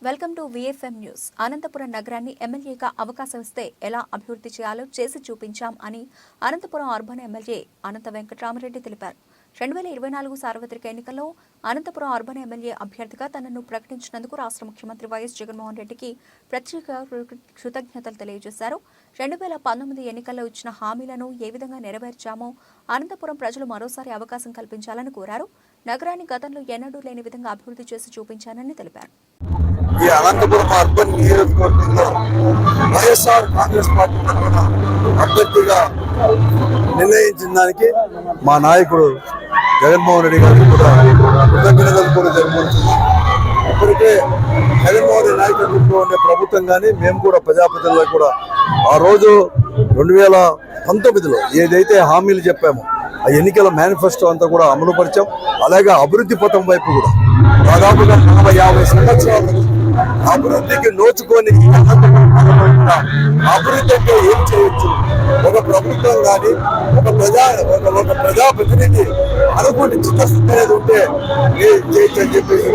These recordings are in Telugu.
Welcome to VFM news. Anantapuram నగరాన్ని ఎమ్మెల్యేగా అవకాశం ఇస్తే ఎలా అభివృద్ధి చేయాలో చేసి చూపించాం అని అనంతపురం అర్బన్ ఎమ్మెల్యే అనంత వెంకటరామరెడ్డి తెలిపారు. 2024 సార్వత్రిక ఎన్నికల్లో అనంతపురం అర్బన్ ఎమ్మెల్యే అభ్యర్థిగా తనను ప్రకటించినందుకు రాష్ట్ర ముఖ్యమంత్రి వైఎస్ జగన్మోహన్ రెడ్డికి ప్రత్యేక కృతజ్ఞతలు తెలియజేశారు. 2019 ఎన్నికల్లో ఇచ్చిన హామీలను ఏ విధంగా నెరవేర్చామో అనంతపురం ప్రజలు మరోసారి అవకాశం కల్పించాలని కోరారు. నగరాన్ని గతంలో ఎన్నడూ లేని విధంగా అభివృద్ధి చేసి చూపించానని తెలిపారు. ఈ అనంతపురం అర్బన్ నియోజకవర్గంలో వైఎస్ఆర్ కాంగ్రెస్ పార్టీ అభ్యర్థిగా నిర్ణయించిన దానికి మా నాయకుడు జగన్మోహన్ రెడ్డి గారికి కూడా కృతజ్ఞతలు కూడా జరుపుకుంటున్నాం. ఇప్పటికే జగన్మోహన్ రెడ్డి నాయకత్వంలో ఉండే ప్రభుత్వం కానీ మేము కూడా ప్రజాప్రతినిధులకు కూడా ఆ రోజు 2019లో ఏదైతే హామీలు చెప్పామో ఆ ఎన్నికల మేనిఫెస్టో అంతా కూడా అమలుపరిచాం. అలాగే అభివృద్ధి పథం వైపు కూడా దాదాపుగా 40-50 సంవత్సరాలు అభివృద్ధికి నోచుకొని అభివృద్ధి అంటే ఏం చేయొచ్చు, ఒక ప్రభుత్వం కానీ ఒక ప్రజాప్రతినిధి అనుకుంటే చిత్తశుద్ధి అనేది ఉంటే చేయొచ్చు అని చెప్పేసి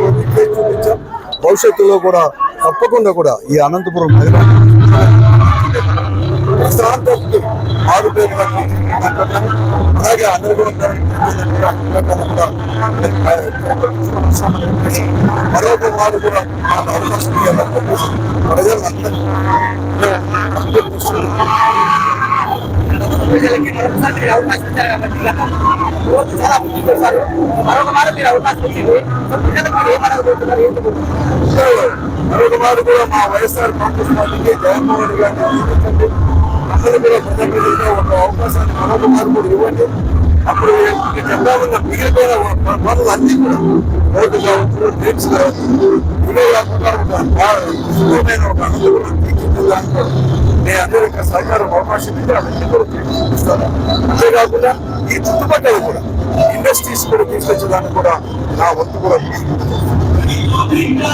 చూపించాం. భవిష్యత్తులో కూడా తప్పకుండా కూడా ఈ అనంతపురం ప్రశాంతతకి ఆరుపేరు అలాగే అందరూ కూడా మరొక వారు కూడా అవకాశం ప్రజలందరూ మరొక వారు కూడా మా వైఎస్ఆర్ కాంగ్రెస్ పార్టీకి జగన్మోహన్ రెడ్డి గారిని జీవించండి. అందరూ కూడా ప్రజాప్రతినిధిగా ఒక అవకాశాన్ని మరొక వారు కూడా ఇవ్వండి. అప్పుడు చంద్రబాబు మిగిలిపోయిన పనులు అన్ని కూడా రోడ్డు కావచ్చు, డ్రైన్స్ కావచ్చు, ఇవే కాకుండా సులభమైన ఒక అనుభవం తీర్చిదిద్దడానికి నేను అందరూ యొక్క సహకారం అవకాశం ఇస్తే అవన్నీ కూడా ఇస్తాను. అంతేకాకుండా ఈ చుట్టుపక్కల కూడా ఇండస్ట్రీస్ కూడా తీసుకొచ్చేదానికి కూడా నా వంతు కూడా